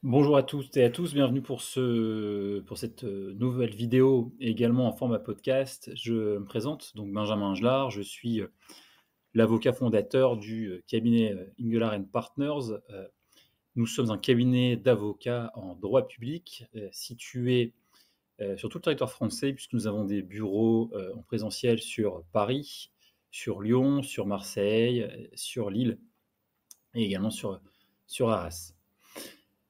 Bonjour à toutes et à tous, bienvenue pour cette nouvelle vidéo et également en format podcast. Je me présente, donc Benjamin Angelard, je suis l'avocat fondateur du cabinet Ingelar Partners. Nous sommes un cabinet d'avocats en droit public situé sur tout le territoire français, puisque nous avons des bureaux en présentiel sur Paris, sur Lyon, sur Marseille, sur Lille et également sur Arras.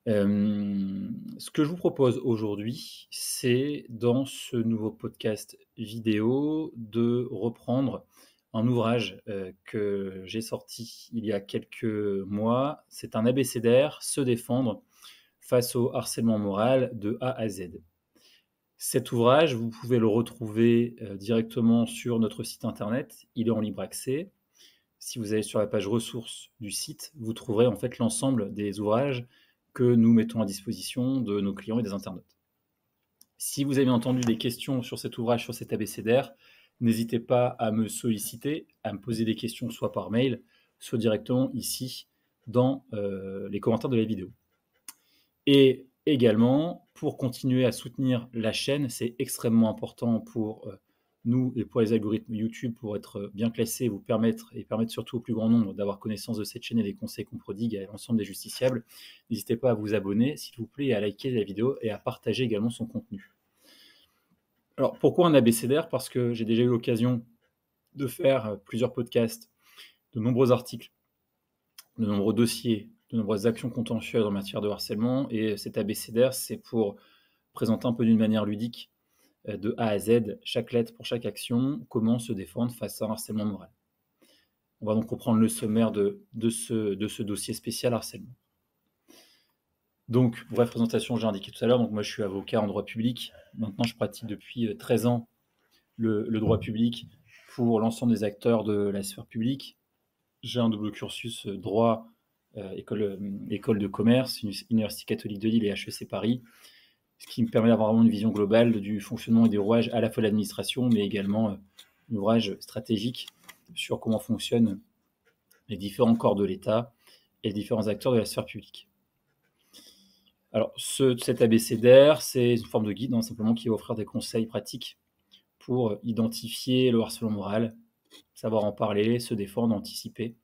Ce que je vous propose aujourd'hui, c'est dans ce nouveau podcast vidéo de reprendre un ouvrage que j'ai sorti il y a quelques mois. C'est un abécédaire, se défendre face au harcèlement moral de A à Z. Cet ouvrage, vous pouvez le retrouver directement sur notre site internet. Il est en libre accès. Si vous allez sur la page ressources du site, vous trouverez en fait l'ensemble des ouvrages que nous mettons à disposition de nos clients et des internautes. Si vous avez entendu des questions sur cet ouvrage, sur cet abécédaire, n'hésitez pas à me solliciter, à me poser des questions soit par mail, soit directement ici dans les commentaires de la vidéo. Et également, pour continuer à soutenir la chaîne, c'est extrêmement important pour nous et pour les algorithmes YouTube, pour être bien classés, vous permettre et permettre surtout au plus grand nombre d'avoir connaissance de cette chaîne et des conseils qu'on prodigue à l'ensemble des justiciables. N'hésitez pas à vous abonner, s'il vous plaît, et à liker la vidéo et à partager également son contenu. Alors, pourquoi un abécédaire? Parce que j'ai déjà eu l'occasion de faire plusieurs podcasts, de nombreux articles, de nombreux dossiers, de nombreuses actions contentieuses en matière de harcèlement, et cet abécédaire, c'est pour présenter un peu d'une manière ludique, de A à Z, chaque lettre pour chaque action, comment se défendre face à un harcèlement moral. On va donc reprendre le sommaire de ce dossier spécial harcèlement. Donc, bref présentation, j'ai indiqué tout à l'heure, donc moi je suis avocat en droit public. Maintenant, je pratique depuis 13 ans le droit public pour l'ensemble des acteurs de la sphère publique. J'ai un double cursus droit, école de commerce, Université catholique de Lille et HEC Paris, ce qui me permet d'avoir vraiment une vision globale du fonctionnement et des rouages à la fois de l'administration, mais également un ouvrage stratégique sur comment fonctionnent les différents corps de l'État et les différents acteurs de la sphère publique. Alors, cet abécédaire, c'est une forme de guide, simplement qui va offrir des conseils pratiques pour identifier le harcèlement moral, savoir en parler, se défendre, anticiper,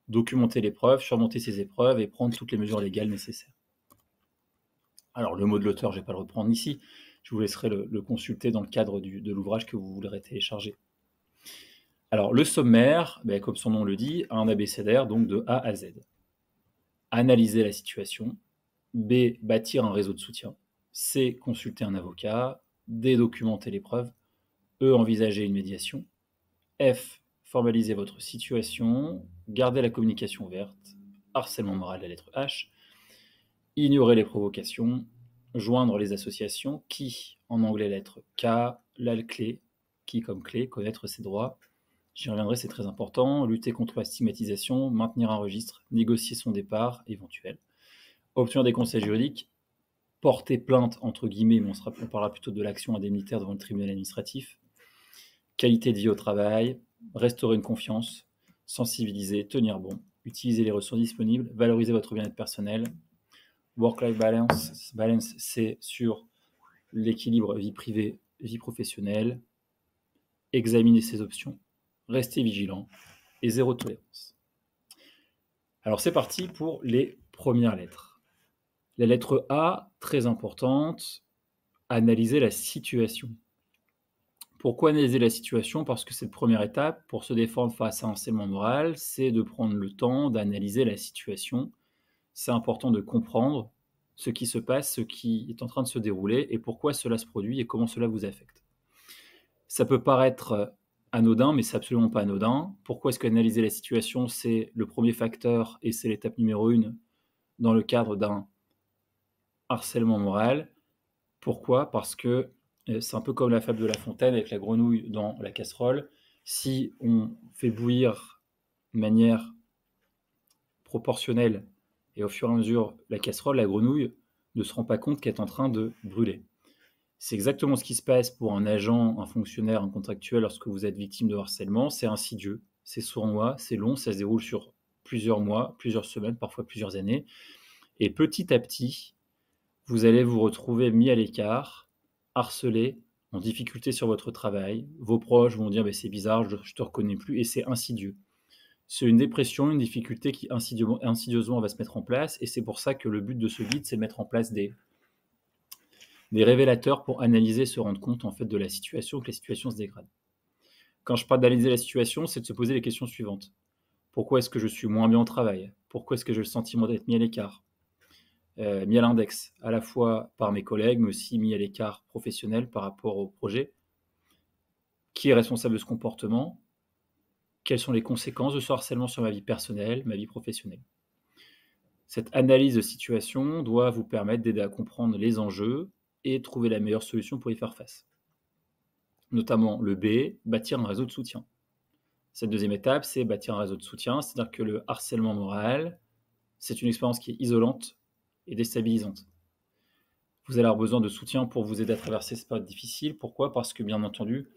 documenter les preuves, surmonter ces épreuves et prendre toutes les mesures légales nécessaires. Alors, le mot de l'auteur, je ne vais pas le reprendre ici, je vous laisserai le consulter dans le cadre de l'ouvrage que vous voudrez télécharger. Alors, le sommaire, comme son nom le dit, un abécédaire donc de A à Z. Analyser la situation. B, bâtir un réseau de soutien. C, consulter un avocat. D, documenter les preuves. E, envisager une médiation. F, formaliser votre situation. Garder la communication ouverte. Harcèlement moral, la lettre H. Ignorer les provocations. Joindre les associations. Qui, en anglais, lettre K. La clé. Qui comme clé, connaître ses droits. J'y reviendrai, c'est très important. Lutter contre la stigmatisation, maintenir un registre, négocier son départ éventuel, obtenir des conseils juridiques, porter plainte, entre guillemets, mais on parlera plutôt de l'action indemnitaire devant le tribunal administratif, qualité de vie au travail, restaurer une confiance, sensibiliser, tenir bon, utiliser les ressources disponibles, valoriser votre bien-être personnel, work-life balance, c'est sur l'équilibre vie privée, vie professionnelle, examiner ses options, rester vigilant et zéro tolérance. Alors c'est parti pour les premières lettres. La lettre A, très importante, analyser la situation. Pourquoi analyser la situation? Parce que cette première étape, pour se défendre face à un harcèlement moral, c'est de prendre le temps d'analyser la situation. C'est important de comprendre ce qui se passe, ce qui est en train de se dérouler et pourquoi cela se produit et comment cela vous affecte. Ça peut paraître anodin, mais c'est absolument pas anodin. Pourquoi est-ce qu'analyser la situation, c'est le premier facteur et c'est l'étape numéro 1 dans le cadre d'un harcèlement moral? Pourquoi? Parce que c'est un peu comme la fable de La Fontaine avec la grenouille dans la casserole. Si on fait bouillir de manière proportionnelle et au fur et à mesure la casserole, la grenouille ne se rend pas compte qu'elle est en train de brûler. C'est exactement ce qui se passe pour un agent, un fonctionnaire, un contractuel lorsque vous êtes victime de harcèlement. C'est insidieux, c'est sournois, c'est long, ça se déroule sur plusieurs mois, plusieurs semaines, parfois plusieurs années. Et petit à petit, vous allez vous retrouver mis à l'écart, harcelé, en difficulté sur votre travail. Vos proches vont dire: «Beh, c'est bizarre, je te reconnais plus» et c'est insidieux. C'est une dépression, une difficulté qui insidieusement va se mettre en place et c'est pour ça que le but de ce guide, c'est de mettre en place des révélateurs pour analyser, se rendre compte en fait de la situation, que la situation se dégrade. Quand je parle d'analyser la situation, c'est de se poser les questions suivantes. Pourquoi est-ce que je suis moins bien au travail? Pourquoi est-ce que j'ai le sentiment d'être mis à l'écart? Mis à l'index, à la fois par mes collègues, mais aussi mis à l'écart professionnel par rapport au projet. Qui est responsable de ce comportement? Quelles sont les conséquences de ce harcèlement sur ma vie personnelle, ma vie professionnelle? Cette analyse de situation doit vous permettre d'aider à comprendre les enjeux et trouver la meilleure solution pour y faire face. Notamment le B, bâtir un réseau de soutien. Cette deuxième étape, c'est bâtir un réseau de soutien, c'est-à-dire que le harcèlement moral, c'est une expérience qui est isolante et déstabilisante. Vous allez avoir besoin de soutien pour vous aider à traverser cette période difficile. Pourquoi? Parce que, bien entendu,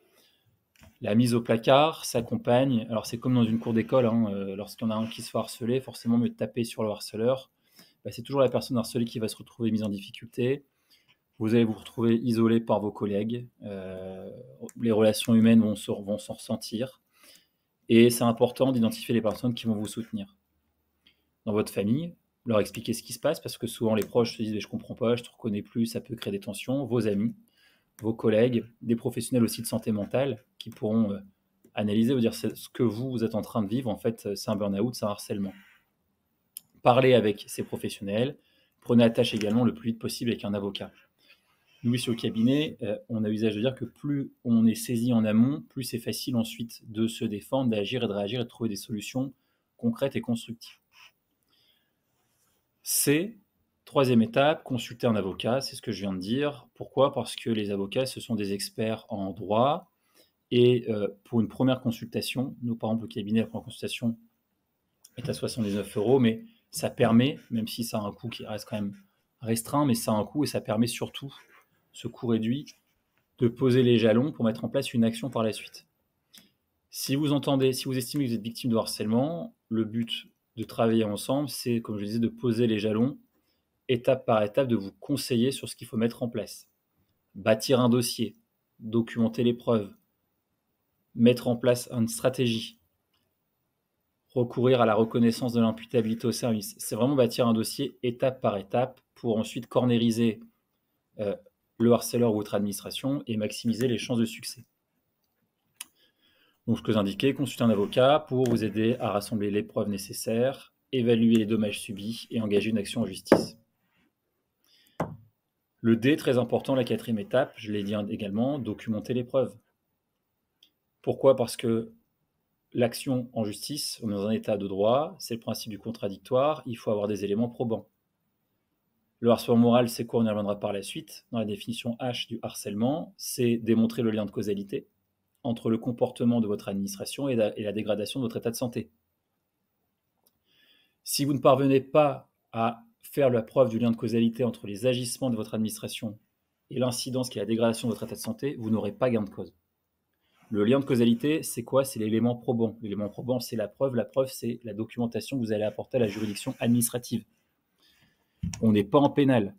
la mise au placard s'accompagne. Alors, c'est comme dans une cour d'école, hein, lorsqu'il y en a un qui se fait harceler, forcément, mieux de taper sur le harceleur. C'est toujours la personne harcelée qui va se retrouver mise en difficulté. Vous allez vous retrouver isolé par vos collègues. Les relations humaines vont s'en ressentir. Et c'est important d'identifier les personnes qui vont vous soutenir. Dans votre famille, leur expliquer ce qui se passe, parce que souvent les proches se disent: je comprends pas, je te reconnais plus, ça peut créer des tensions. Vos amis, vos collègues, des professionnels aussi de santé mentale qui pourront analyser, vous dire ce que vous êtes en train de vivre, en fait, c'est un burn-out, c'est un harcèlement. Parlez avec ces professionnels, prenez attache également le plus vite possible avec un avocat. Nous, ici au cabinet, on a usage de dire que plus on est saisi en amont, plus c'est facile ensuite de se défendre, d'agir et de réagir et de trouver des solutions concrètes et constructives. C'est, troisième étape, consulter un avocat, c'est ce que je viens de dire. Pourquoi? Parce que les avocats, ce sont des experts en droit et pour une première consultation, nous, par exemple, au cabinet, la première consultation est à 79 €, mais ça permet, même si ça a un coût qui reste quand même restreint, mais ça a un coût et ça permet surtout, ce coût réduit, de poser les jalons pour mettre en place une action par la suite. Si vous estimez que vous êtes victime de harcèlement, le but de travailler ensemble, c'est, comme je disais, de poser les jalons, étape par étape, de vous conseiller sur ce qu'il faut mettre en place. Bâtir un dossier, documenter les preuves, mettre en place une stratégie, recourir à la reconnaissance de l'imputabilité au service. C'est vraiment bâtir un dossier étape par étape pour ensuite cornériser le harceleur ou votre administration et maximiser les chances de succès. Donc, ce que j'indiquais, consulter un avocat pour vous aider à rassembler les preuves nécessaires, évaluer les dommages subis et engager une action en justice. Le D, très important, la quatrième étape, je l'ai dit également, documenter les preuves. Pourquoi? Parce que l'action en justice, on est dans un état de droit, c'est le principe du contradictoire, il faut avoir des éléments probants. Le harcèlement moral, c'est quoi? On y reviendra par la suite. Dans la définition H du harcèlement, c'est démontrer le lien de causalité entre le comportement de votre administration et la dégradation de votre état de santé. Si vous ne parvenez pas à faire la preuve du lien de causalité entre les agissements de votre administration et l'incidence qui est la dégradation de votre état de santé, vous n'aurez pas gain de cause. Le lien de causalité, c'est quoi? C'est l'élément probant. L'élément probant, c'est la preuve. La preuve, c'est la documentation que vous allez apporter à la juridiction administrative. On n'est pas en pénal.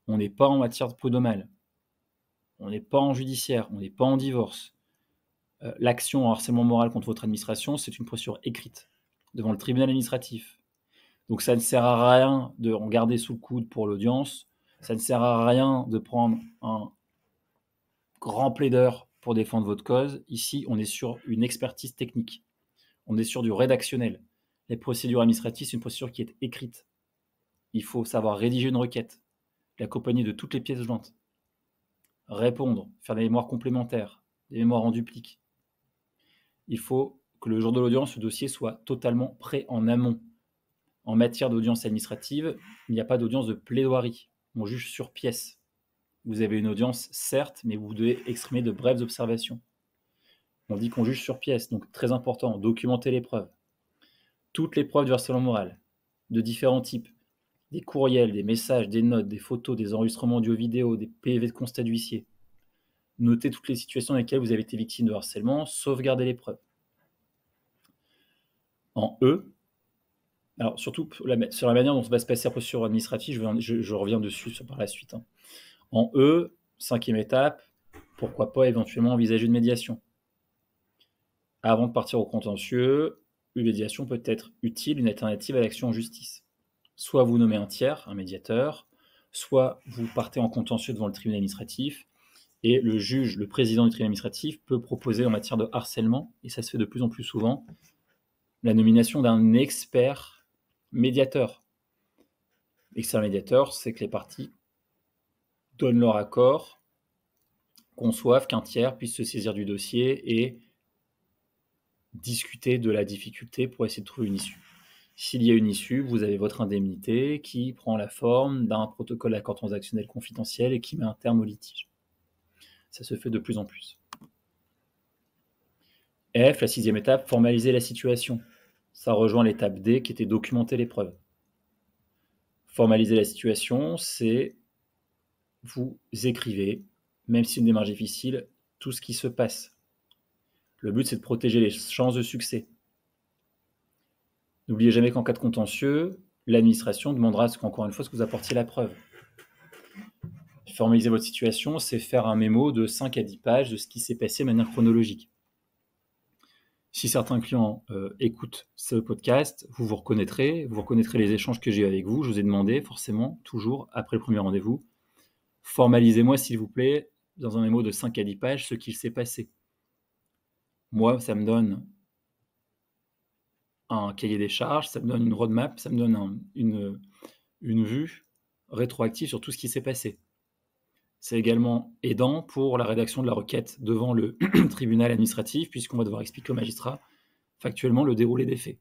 On n'est pas en matière prud'homale. On n'est pas en judiciaire. On n'est pas en divorce. L'action en harcèlement moral contre votre administration, c'est une procédure écrite devant le tribunal administratif. Donc ça ne sert à rien de en garder sous le coude pour l'audience. Ça ne sert à rien de prendre un grand plaideur pour défendre votre cause. Ici, on est sur une expertise technique. On est sur du rédactionnel. Les procédures administratives, c'est une procédure qui est écrite. Il faut savoir rédiger une requête, l'accompagner de toutes les pièces jointes, répondre, faire des mémoires complémentaires, des mémoires en duplique. Il faut que le jour de l'audience, le dossier soit totalement prêt en amont. En matière d'audience administrative, il n'y a pas d'audience de plaidoirie. On juge sur pièce. Vous avez une audience, certes, mais vous devez exprimer de brèves observations. On dit qu'on juge sur pièce, donc très important, documenter les preuves. Toutes les preuves du harcèlement moral, de différents types, des courriels, des messages, des notes, des photos, des enregistrements audio-vidéo, des PV de constat d'huissier. Notez toutes les situations dans lesquelles vous avez été victime de harcèlement, sauvegardez les preuves. En E, Alors surtout sur la manière dont va se passer la procédure administrative, je reviens dessus par la suite, hein. En E, 5e étape, pourquoi pas éventuellement envisager une médiation. Avant de partir au contentieux, une médiation peut être utile, une alternative à l'action en justice. Soit vous nommez un tiers, un médiateur, soit vous partez en contentieux devant le tribunal administratif, et le juge, le président du tribunal administratif, peut proposer en matière de harcèlement, et ça se fait de plus en plus souvent, la nomination d'un expert médiateur. Expert médiateur, c'est que les parties donnent leur accord, conçoivent qu'un tiers puisse se saisir du dossier et discuter de la difficulté pour essayer de trouver une issue. S'il y a une issue, vous avez votre indemnité qui prend la forme d'un protocole d'accord transactionnel confidentiel et qui met un terme au litige. Ça se fait de plus en plus. F, la 6e étape, formaliser la situation. Ça rejoint l'étape D qui était documenter les preuves. Formaliser la situation, c'est vous écrivez, même si c'est une démarche difficile, tout ce qui se passe. Le but, c'est de protéger les chances de succès. N'oubliez jamais qu'en cas de contentieux, l'administration demandera encore une fois ce que vous apportiez la preuve. Formaliser votre situation, c'est faire un mémo de 5 à 10 pages de ce qui s'est passé de manière chronologique. Si certains clients écoutent ce podcast, vous reconnaîtrez les échanges que j'ai eu avec vous. Je vous ai demandé forcément, toujours après le premier rendez-vous, formalisez-moi s'il vous plaît, dans un mémo de 5 à 10 pages, ce qu'il s'est passé. Moi, ça me donne un cahier des charges, ça me donne une roadmap, ça me donne une vue rétroactive sur tout ce qui s'est passé. C'est également aidant pour la rédaction de la requête devant le tribunal administratif, puisqu'on va devoir expliquer au magistrat factuellement le déroulé des faits.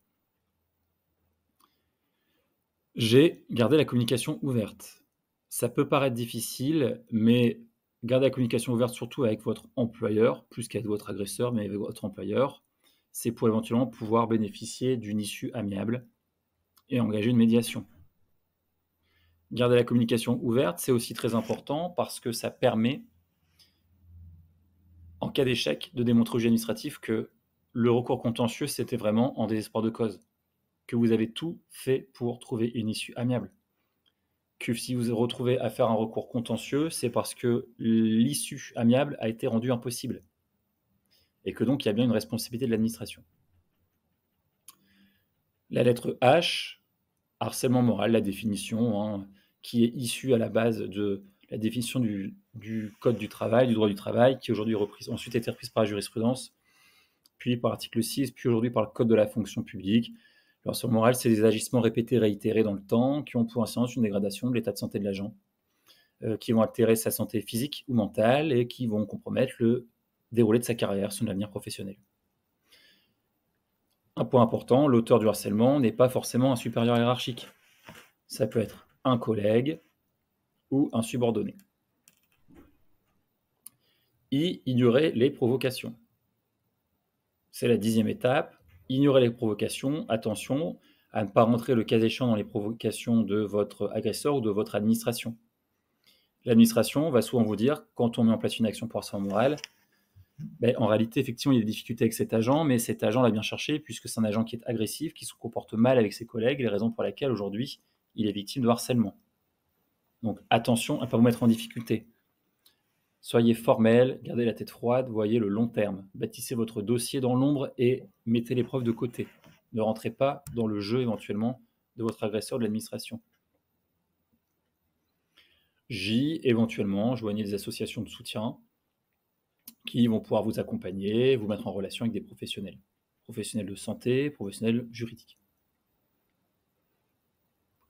G, garder la communication ouverte. Ça peut paraître difficile, mais garder la communication ouverte surtout avec votre employeur, plus qu'avec votre agresseur, mais avec votre employeur, c'est pour éventuellement pouvoir bénéficier d'une issue amiable et engager une médiation. Garder la communication ouverte, c'est aussi très important parce que ça permet, en cas d'échec, de démontrer au juge administratif que le recours contentieux, c'était vraiment en désespoir de cause, que vous avez tout fait pour trouver une issue amiable. Que si vous vous retrouvez à faire un recours contentieux, c'est parce que l'issue amiable a été rendue impossible. Et que donc il y a bien une responsabilité de l'administration. La lettre H, harcèlement moral, la définition, qui est issue à la base de la définition du Code du travail, du droit du travail, qui aujourd'hui ensuite a été reprise par la jurisprudence, puis par l'article 6, puis aujourd'hui par le Code de la fonction publique. Le harcèlement moral, c'est des agissements répétés, réitérés dans le temps, qui ont pour incidence une dégradation de l'état de santé de l'agent, qui vont altérer sa santé physique ou mentale et qui vont compromettre le déroulé de sa carrière, son avenir professionnel. Un point important, l'auteur du harcèlement n'est pas forcément un supérieur hiérarchique. Ça peut être un collègue ou un subordonné. I, ignorer les provocations. C'est la 10e étape. Ignorer les provocations, attention à ne pas rentrer le cas échéant dans les provocations de votre agresseur ou de votre administration. L'administration va souvent vous dire, quand on met en place une action pour harcèlement moral, en réalité, effectivement, il y a des difficultés avec cet agent, mais cet agent l'a bien cherché, puisque c'est un agent qui est agressif, qui se comporte mal avec ses collègues, et les raisons pour lesquelles aujourd'hui, il est victime de harcèlement. Donc attention à ne pas vous mettre en difficulté. Soyez formel, gardez la tête froide, voyez le long terme. Bâtissez votre dossier dans l'ombre et mettez les preuves de côté. Ne rentrez pas dans le jeu éventuellement de votre agresseur de l'administration. J, éventuellement, joignez des associations de soutien qui vont pouvoir vous accompagner, vous mettre en relation avec des professionnels. Professionnels de santé, professionnels juridiques.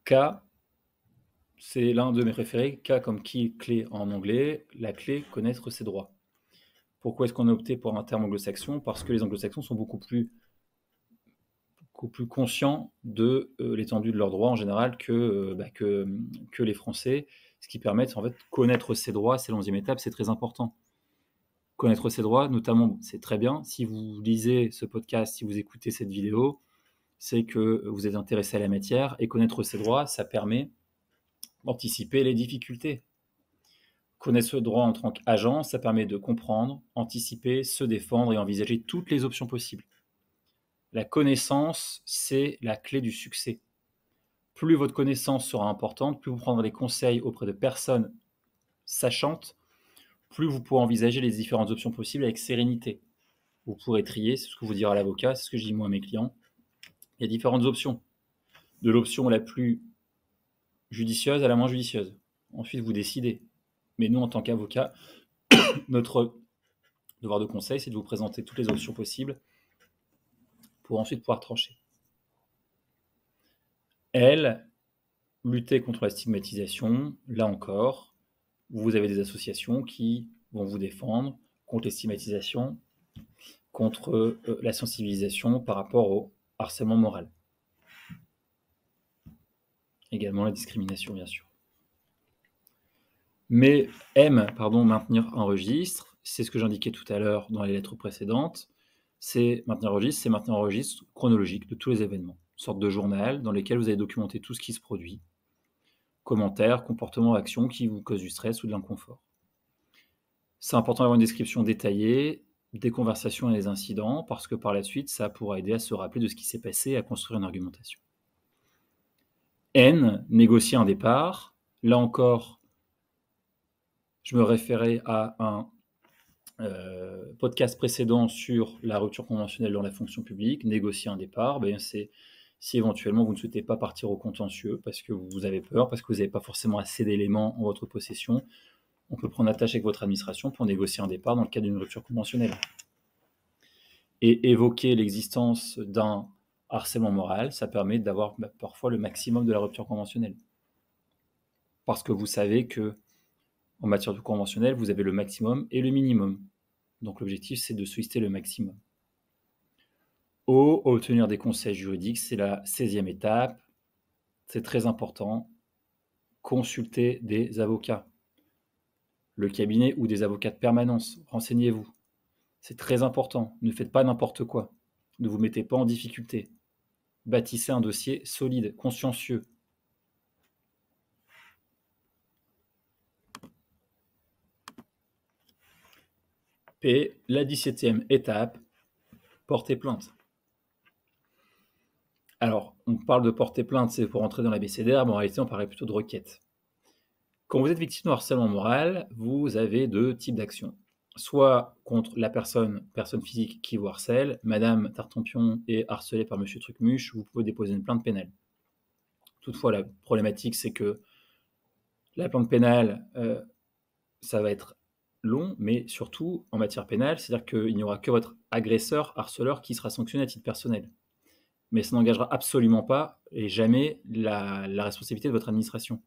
K, c'est l'un de mes préférés. K comme key, clé en anglais. La clé, connaître ses droits. Pourquoi est-ce qu'on a opté pour un terme anglo-saxon? Parce que les anglo-saxons sont beaucoup plus conscients de l'étendue de leurs droits en général que les Français, ce qui permet en fait connaître ses droits. C'est la 11e étape, c'est très important. Connaître ses droits, notamment, c'est très bien. Si vous lisez ce podcast, si vous écoutez cette vidéo, c'est que vous êtes intéressé à la matière, et connaître ses droits, ça permet d'anticiper les difficultés. Connaître ce droit en tant qu'agent, ça permet de comprendre, anticiper, se défendre et envisager toutes les options possibles. La connaissance, c'est la clé du succès. plus votre connaissance sera importante, plus vous prendrez des conseils auprès de personnes sachantes, plus vous pourrez envisager les différentes options possibles avec sérénité. Vous pourrez trier, c'est ce que vous dira l'avocat, c'est ce que je dis moi à mes clients. Il y a différentes options. De l'option la plus judicieuse à la moins judicieuse. Ensuite, vous décidez. Mais nous, en tant qu'avocat, notre devoir de conseil, c'est de vous présenter toutes les options possibles pour ensuite pouvoir trancher. Elle, lutter contre la stigmatisation, là encore, vous avez des associations qui vont vous défendre contre les stigmatisations, contre la sensibilisation par rapport au harcèlement moral. Également la discrimination, bien sûr. Mais maintenir un registre, c'est ce que j'indiquais tout à l'heure dans les lettres précédentes, c'est maintenir un registre chronologique de tous les événements, une sorte de journal dans lequel vous allez documenter tout ce qui se produit, commentaires, comportements, actions qui vous causent du stress ou de l'inconfort. C'est important d'avoir une description détaillée des conversations et des incidents, parce que par la suite, ça pourra aider à se rappeler de ce qui s'est passé et à construire une argumentation. N, négocier un départ. Là encore, je me référais à un podcast précédent sur la rupture conventionnelle dans la fonction publique. Négocier un départ, c'est si éventuellement vous ne souhaitez pas partir au contentieux parce que vous avez peur, parce que vous n'avez pas forcément assez d'éléments en votre possession, on peut prendre attache avec votre administration pour négocier un départ dans le cadre d'une rupture conventionnelle. Et évoquer l'existence d'un harcèlement moral, ça permet d'avoir parfois le maximum de la rupture conventionnelle. Parce que vous savez que en matière de conventionnelle, vous avez le maximum et le minimum. Donc l'objectif, c'est de solliciter le maximum. Obtenir des conseils juridiques, c'est la 16e étape. C'est très important. Consultez des avocats. Le cabinet ou des avocats de permanence. Renseignez-vous. C'est très important. Ne faites pas n'importe quoi. Ne vous mettez pas en difficulté. Bâtissez un dossier solide, consciencieux. Et la 17e étape, porter plainte. Alors, on parle de porter plainte, c'est pour entrer dans l'abécédaire, mais en réalité, on parle plutôt de requête. Quand vous êtes victime de harcèlement moral, vous avez deux types d'actions. Soit contre la personne physique qui vous harcèle, Madame Tartampion est harcelée par Monsieur Trucmuche, vous pouvez déposer une plainte pénale. Toutefois, la problématique, c'est que la plainte pénale, ça va être long, mais surtout en matière pénale, c'est-à-dire qu'il n'y aura que votre agresseur, harceleur qui sera sanctionné à titre personnel. Mais ça n'engagera absolument pas et jamais la responsabilité de votre administration.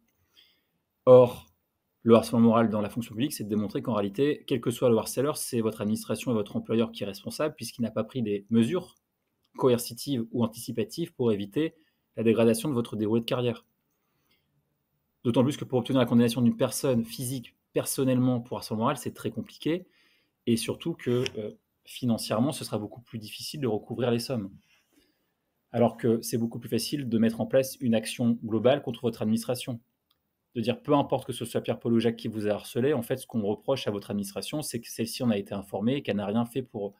Or, le harcèlement moral dans la fonction publique, c'est de démontrer qu'en réalité, quel que soit le harceleur, c'est votre administration et votre employeur qui est responsable, puisqu'il n'a pas pris des mesures coercitives ou anticipatives pour éviter la dégradation de votre déroulé de carrière. D'autant plus que pour obtenir la condamnation d'une personne physique personnellement pour harcèlement moral, c'est très compliqué, et surtout que financièrement, ce sera beaucoup plus difficile de recouvrir les sommes. Alors que c'est beaucoup plus facile de mettre en place une action globale contre votre administration. De dire peu importe que ce soit Pierre-Paul ou Jacques qui vous a harcelé, en fait, ce qu'on reproche à votre administration, c'est que celle-ci en a été informée et qu'elle n'a rien fait pour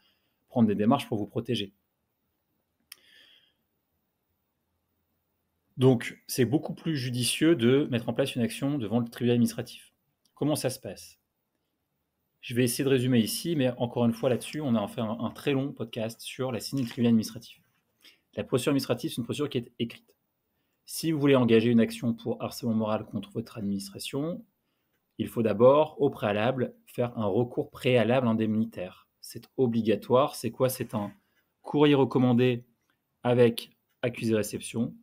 prendre des démarches pour vous protéger. Donc, c'est beaucoup plus judicieux de mettre en place une action devant le tribunal administratif. Comment ça se passe ? Je vais essayer de résumer ici, mais encore une fois là-dessus, on a fait un très long podcast sur la saisine du tribunal administratif. La procédure administrative, c'est une procédure qui est écrite. Si vous voulez engager une action pour harcèlement moral contre votre administration, il faut d'abord, au préalable, faire un recours préalable indemnitaire. C'est obligatoire. C'est quoi ? C'est un courrier recommandé avec accusé-réception.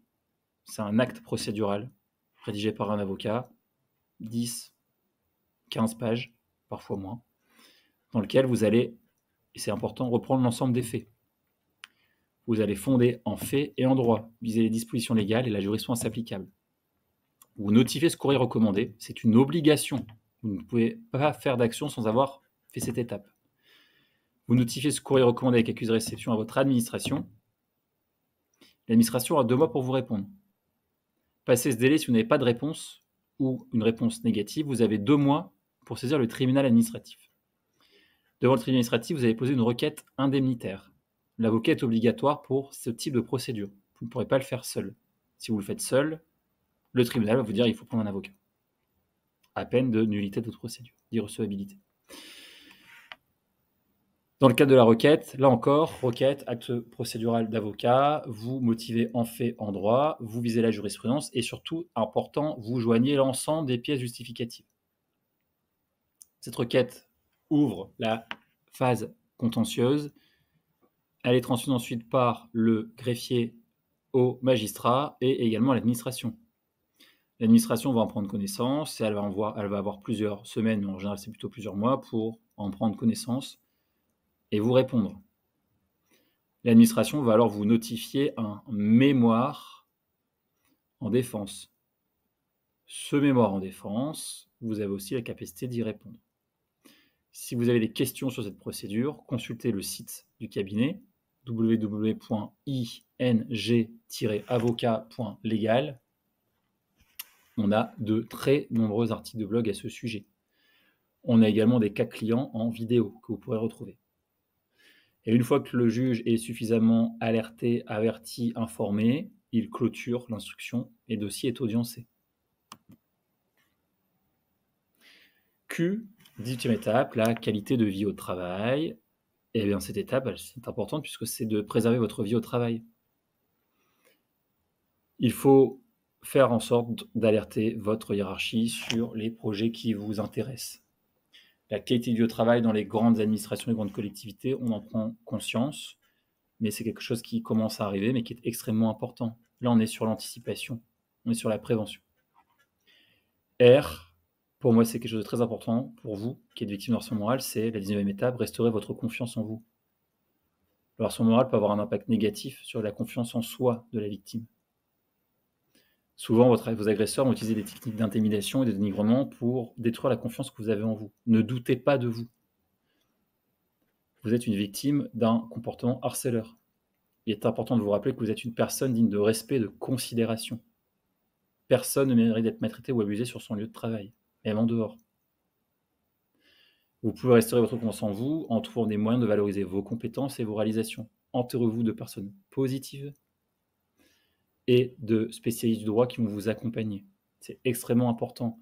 C'est un acte procédural rédigé par un avocat, 10, 15 pages, parfois moins, dans lequel vous allez, et c'est important, reprendre l'ensemble des faits. Vous allez fonder en faits et en droit, viser les dispositions légales et la jurisprudence applicable. Vous notifiez ce courrier recommandé, c'est une obligation. Vous ne pouvez pas faire d'action sans avoir fait cette étape. Vous notifiez ce courrier recommandé avec accusé de réception à votre administration. L'administration a 2 mois pour vous répondre. Passez ce délai, si vous n'avez pas de réponse ou une réponse négative, vous avez 2 mois pour saisir le tribunal administratif. Devant le tribunal administratif, vous allez poser une requête indemnitaire. L'avocat est obligatoire pour ce type de procédure. Vous ne pourrez pas le faire seul. Si vous le faites seul, le tribunal va vous dire il faut prendre un avocat, à peine de nullité de votre procédure, d'irrecevabilité. Dans le cadre de la requête, là encore, requête, acte procédural d'avocat, vous motivez en fait, en droit, vous visez la jurisprudence et surtout, important, vous joignez l'ensemble des pièces justificatives. Cette requête ouvre la phase contentieuse. Elle est transmise ensuite par le greffier au magistrat et également à l'administration. L'administration va en prendre connaissance et elle va avoir plusieurs semaines, mais en général c'est plutôt plusieurs mois, pour en prendre connaissance et vous répondre. L'administration va alors vous notifier un mémoire en défense. Ce mémoire en défense, vous avez aussi la capacité d'y répondre. Si vous avez des questions sur cette procédure, consultez le site du cabinet www.ing-avocat.legal. On a de très nombreux articles de blog à ce sujet. On a également des cas clients en vidéo que vous pourrez retrouver. Et une fois que le juge est suffisamment alerté, averti, informé, il clôture l'instruction et le dossier est audiencé. Q, 18e étape, la qualité de vie au travail. Et bien cette étape, c'est importante puisque c'est de préserver votre vie au travail. Il faut faire en sorte d'alerter votre hiérarchie sur les projets qui vous intéressent. La qualité de vie au travail dans les grandes administrations, les grandes collectivités, on en prend conscience, mais c'est quelque chose qui commence à arriver, mais qui est extrêmement important. Là, on est sur l'anticipation, on est sur la prévention. R, pour moi, c'est quelque chose de très important pour vous, qui êtes victime de harcèlement moral, c'est la 19e étape, restaurer votre confiance en vous. Le harcèlement moral peut avoir un impact négatif sur la confiance en soi de la victime. Souvent, vos agresseurs vont utiliser des techniques d'intimidation et de dénigrement pour détruire la confiance que vous avez en vous. Ne doutez pas de vous. Vous êtes une victime d'un comportement harceleur. Il est important de vous rappeler que vous êtes une personne digne de respect et de considération. Personne ne mérite d'être maltraité ou abusé sur son lieu de travail, même en dehors. Vous pouvez restaurer votre confiance en vous en trouvant des moyens de valoriser vos compétences et vos réalisations. Entourez-vous de personnes positives et de spécialistes du droit qui vont vous accompagner. C'est extrêmement important.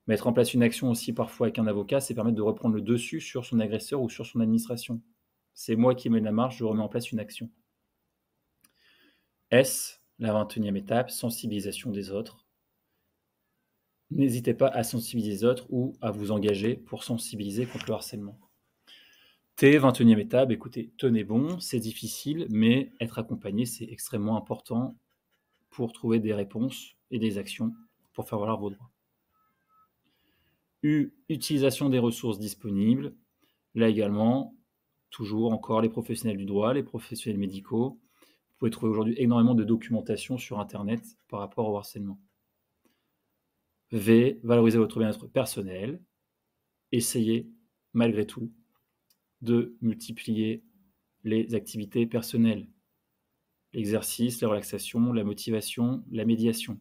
Mettre en place une action aussi parfois avec un avocat, c'est permettre de reprendre le dessus sur son agresseur ou sur son administration. C'est moi qui mène la marche, je remets en place une action. S, la 21e étape, sensibilisation des autres. N'hésitez pas à sensibiliser les autres ou à vous engager pour sensibiliser contre le harcèlement. T, 21e étape, écoutez, tenez bon, c'est difficile, mais être accompagné, c'est extrêmement important pour trouver des réponses et des actions pour faire valoir vos droits. U, utilisation des ressources disponibles. Là également, toujours encore les professionnels du droit, les professionnels médicaux. Vous pouvez trouver aujourd'hui énormément de documentation sur Internet par rapport au harcèlement. V, valoriser votre bien-être personnel. Essayez, malgré tout, de multiplier les activités personnelles. L'exercice, la relaxation, la motivation, la médiation,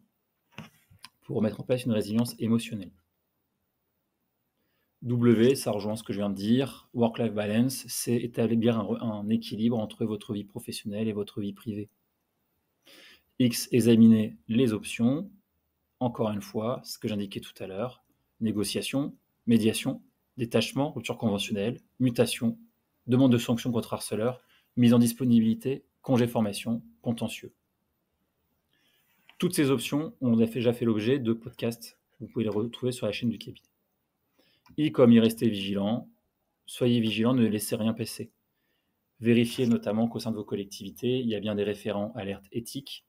pour mettre en place une résilience émotionnelle. W, ça rejoint ce que je viens de dire, work-life balance, c'est établir un équilibre entre votre vie professionnelle et votre vie privée. X, examiner les options. Encore une fois, ce que j'indiquais tout à l'heure, négociation, médiation, détachement, rupture conventionnelle, mutation, demande de sanction contre harceleur, mise en disponibilité, congé formation, contentieux. Toutes ces options ont déjà fait l'objet de podcasts. Vous pouvez les retrouver sur la chaîne du cabinet. I comme y rester vigilant. Soyez vigilant, ne laissez rien passer. Vérifiez notamment qu'au sein de vos collectivités, il y a bien des référents alertes éthiques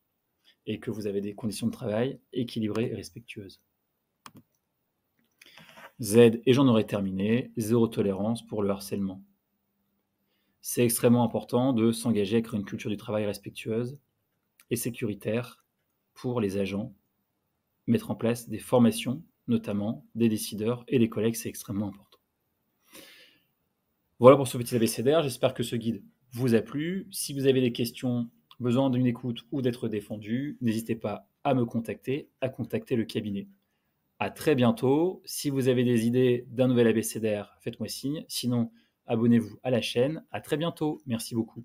et que vous avez des conditions de travail équilibrées et respectueuses. Z, et j'en aurai terminé, zéro tolérance pour le harcèlement. C'est extrêmement important de s'engager à créer une culture du travail respectueuse et sécuritaire pour les agents. Mettre en place des formations, notamment des décideurs et des collègues, c'est extrêmement important. Voilà pour ce petit abécédaire, j'espère que ce guide vous a plu. Si vous avez des questions, besoin d'une écoute ou d'être défendu, n'hésitez pas à me contacter, à contacter le cabinet. À très bientôt. Si vous avez des idées d'un nouvel abécédaire, faites-moi signe. Sinon, abonnez-vous à la chaîne. À très bientôt. Merci beaucoup.